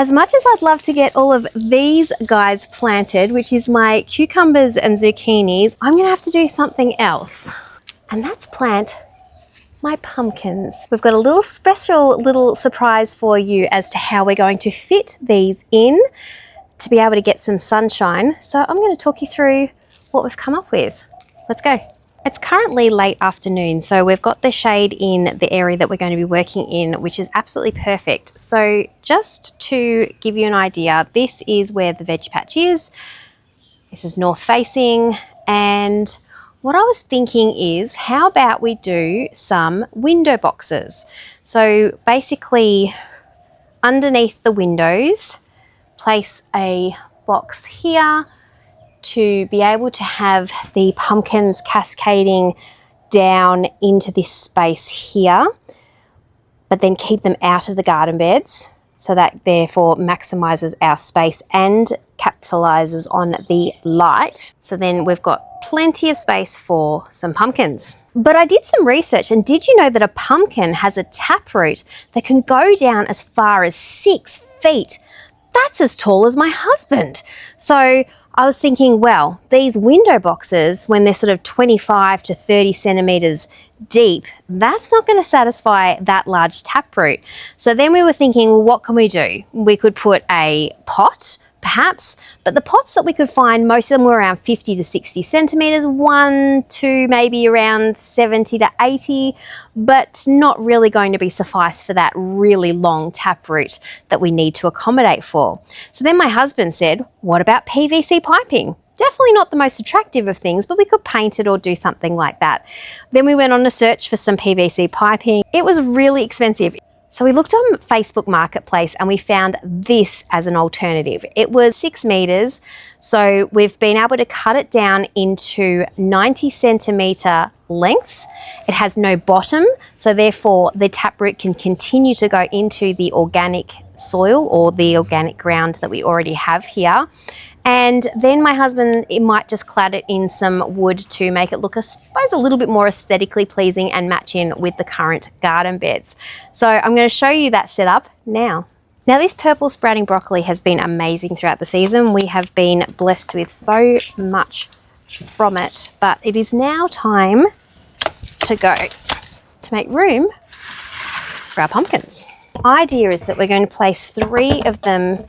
As much as I'd love to get all of these guys planted, which is my cucumbers and zucchinis, I'm gonna have to do something else. And that's plant my pumpkins. We've got a little special little surprise for you as to how we're going to fit these in to be able to get some sunshine. So I'm going to talk you through what we've come up with. Let's go. It's currently late afternoon, so we've got the shade in the area that we're going to be working in, which is absolutely perfect. So just to give you an idea, this is where the veg patch is. This is north facing, and what I was thinking is, how about we do some window boxes? So basically, underneath the windows, place a box here to be able to have the pumpkins cascading down into this space here, but then keep them out of the garden beds, so that therefore maximizes our space and capitalizes on the light. So then we've got plenty of space for some pumpkins. But I did some research, and did you know that a pumpkin has a taproot that can go down as far as 6 feet? That's as tall as my husband. So I was thinking, well, these window boxes, when they're sort of 25 to 30 centimeters deep, that's not going to satisfy that large taproot. So then we were thinking, well, what can we do? We could put a pot, perhaps, but the pots that we could find, most of them were around 50 to 60 centimeters, 1, 2, maybe around 70 to 80, but not really going to be suffice for that really long taproot that we need to accommodate for. So then my husband said, what about PVC piping? Definitely not the most attractive of things, but we could paint it or do something like that. Then we went on a search for some PVC piping. It was really expensive. So we looked on Facebook Marketplace and we found this as an alternative. It was 6 meters, so we've been able to cut it down into 90 centimeter lengths. It has no bottom, so therefore the taproot can continue to go into the organic soil or the organic ground that we already have here. And then my husband, it might just clad it in some wood to make it look, I suppose, a little bit more aesthetically pleasing and match in with the current garden beds. So I'm going to show you that setup now. Now, this purple sprouting broccoli has been amazing throughout the season. We have been blessed with so much from it, but it is now time to go to make room for our pumpkins. The idea is that we're going to place 3 of them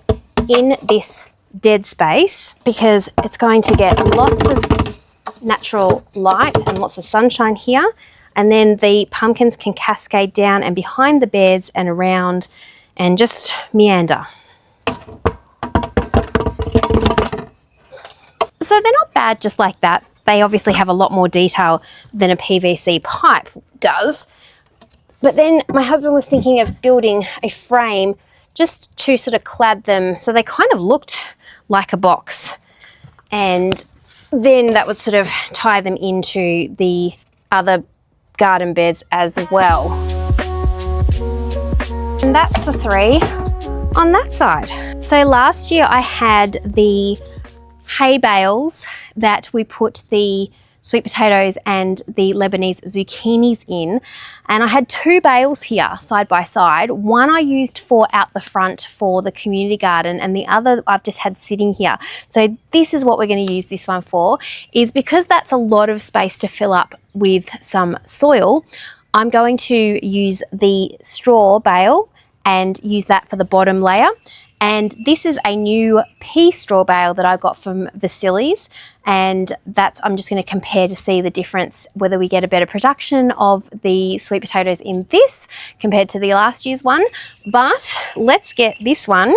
in this dead space because it's going to get lots of natural light and lots of sunshine here, and then the pumpkins can cascade down and behind the beds and around and just meander. So they're not bad just like that. They obviously have a lot more detail than a PVC pipe does. But then my husband was thinking of building a frame just to sort of clad them so they kind of looked like a box, and then that would sort of tie them into the other garden beds as well. And that's the 3 on that side. So last year I had the hay bales that we put the sweet potatoes and the Lebanese zucchinis in, and I had 2 bales here side by side. One I used for out the front for the community garden, and the other I've just had sitting here. So this is what we're going to use this one for, is because that's a lot of space to fill up with some soil. I'm going to use the straw bale and use that for the bottom layer. And this is a new pea straw bale that I got from Vasili's, and that I'm just going to compare to see the difference, whether we get a better production of the sweet potatoes in this compared to the last year's one. But let's get this one.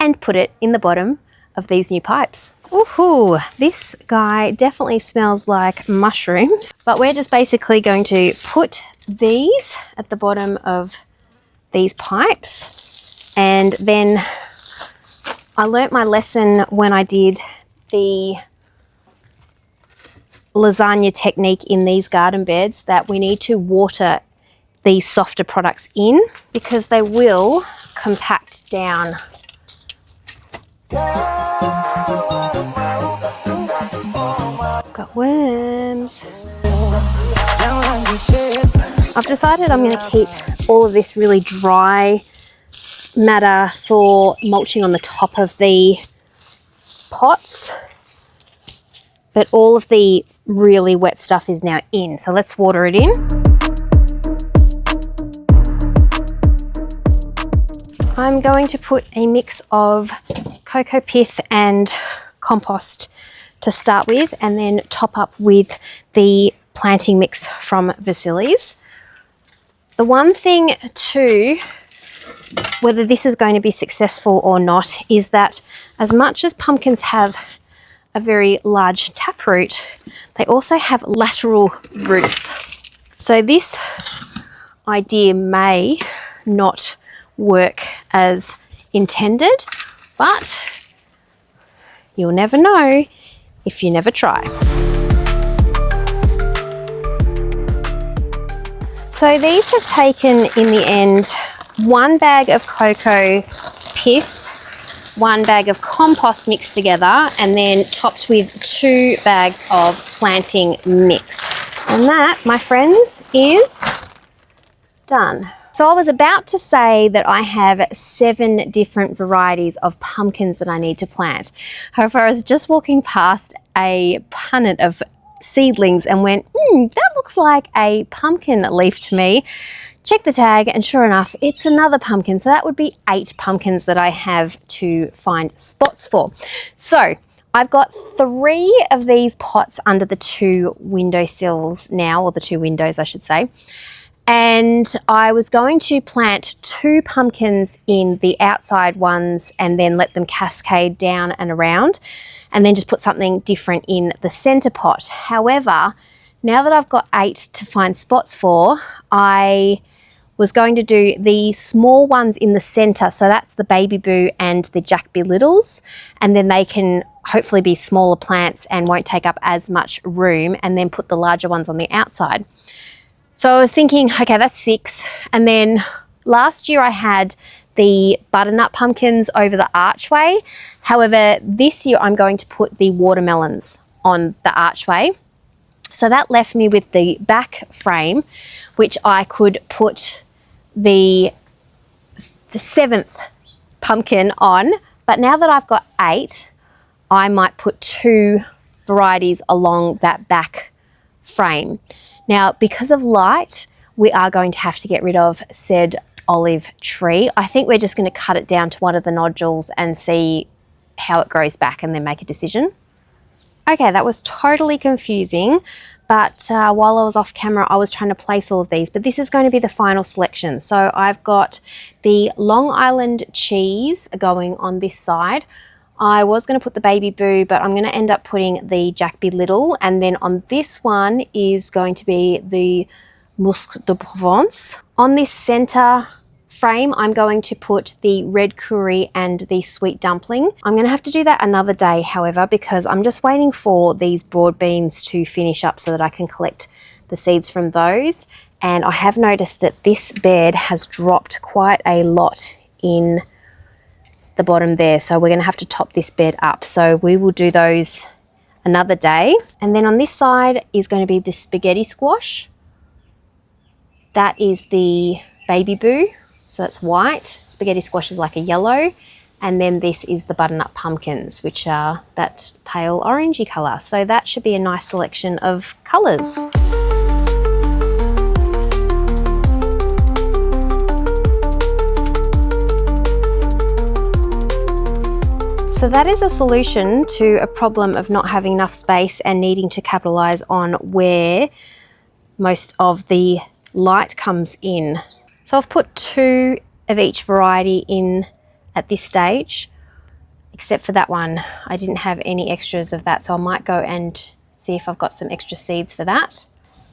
And put it in the bottom of these new pipes. Ooh, this guy definitely smells like mushrooms, but we're just basically going to put these at the bottom of these pipes. And then I learnt my lesson when I did the lasagna technique in these garden beds, that we need to water these softer products in because they will compact down. Got worms. I've decided I'm going to keep all of this really dry matter for mulching on the top of the pots, but all of the really wet stuff is now in. So let's water it in. I'm going to put a mix of Coco Pith and Compost to start with, and then top up with the planting mix from Vasili's. The one thing too, whether this is going to be successful or not, is that as much as pumpkins have a very large taproot, they also have lateral roots. So this idea may not work as intended, but you'll never know if you never try. So these have taken, in the end, 1 bag of Coco Pith, 1 bag of compost mixed together, and then topped with 2 bags of planting mix. And that, my friends, is done. So I was about to say that I have 7 different varieties of pumpkins that I need to plant. However, I was just walking past a punnet of seedlings and went, that looks like a pumpkin leaf to me. Check the tag, and sure enough, it's another pumpkin. So that would be 8 pumpkins that I have to find spots for. So I've got 3 of these pots under the 2 windowsills now, or the 2 windows, I should say. And I was going to plant 2 pumpkins in the outside ones and then let them cascade down and around, and then just put something different in the center pot. However, now that I've got 8 to find spots for, I was going to do the small ones in the center. So that's the Baby Boo and the Jack Be Littles, and then they can hopefully be smaller plants and won't take up as much room, and then put the larger ones on the outside. So I was thinking, okay, that's 6. And then last year I had the butternut pumpkins over the archway. However, this year I'm going to put the watermelons on the archway. So that left me with the back frame, which I could put the 7th pumpkin on. But now that I've got 8, I might put 2 varieties along that back frame. Now, because of light, we are going to have to get rid of said olive tree. I think we're just going to cut it down to one of the nodules and see how it grows back, and then make a decision. Okay, that was totally confusing, but while I was off camera, I was trying to place all of these, but this is going to be the final selection. So I've got the Long Island cheese going on this side. I was going to put the Baby Boo, but I'm going to end up putting the Jack Be Little. And then on this one is going to be the Musc de Provence. On this center frame, I'm going to put the red curry and the sweet dumpling. I'm going to have to do that another day, however, because I'm just waiting for these broad beans to finish up so that I can collect the seeds from those. And I have noticed that this bed has dropped quite a lot in the bottom there, so we're going to have to top this bed up. So we will do those another day. And then on this side is going to be the spaghetti squash. That is the Baby Boo, so that's white. Spaghetti squash is like a yellow. And then this is the butternut pumpkins, which are that pale orangey colour. So that should be a nice selection of colours. So that is a solution to a problem of not having enough space and needing to capitalise on where most of the light comes in. So I've put 2 of each variety in at this stage, except for that one. I didn't have any extras of that, so I might go and see if I've got some extra seeds for that.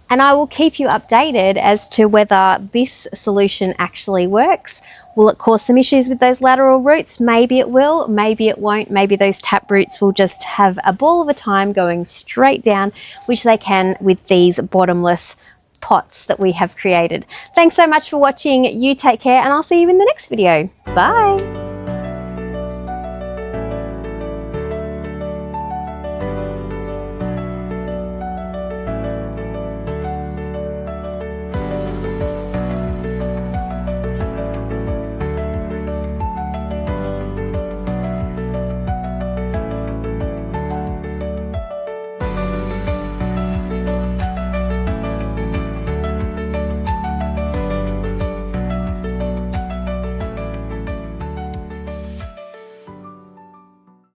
And I will keep you updated as to whether this solution actually works. Will it cause some issues with those lateral roots? Maybe it will, maybe it won't. Maybe those tap roots will just have a ball of a time going straight down, which they can with these bottomless pots that we have created. Thanks so much for watching. You take care, and I'll see you in the next video. Bye.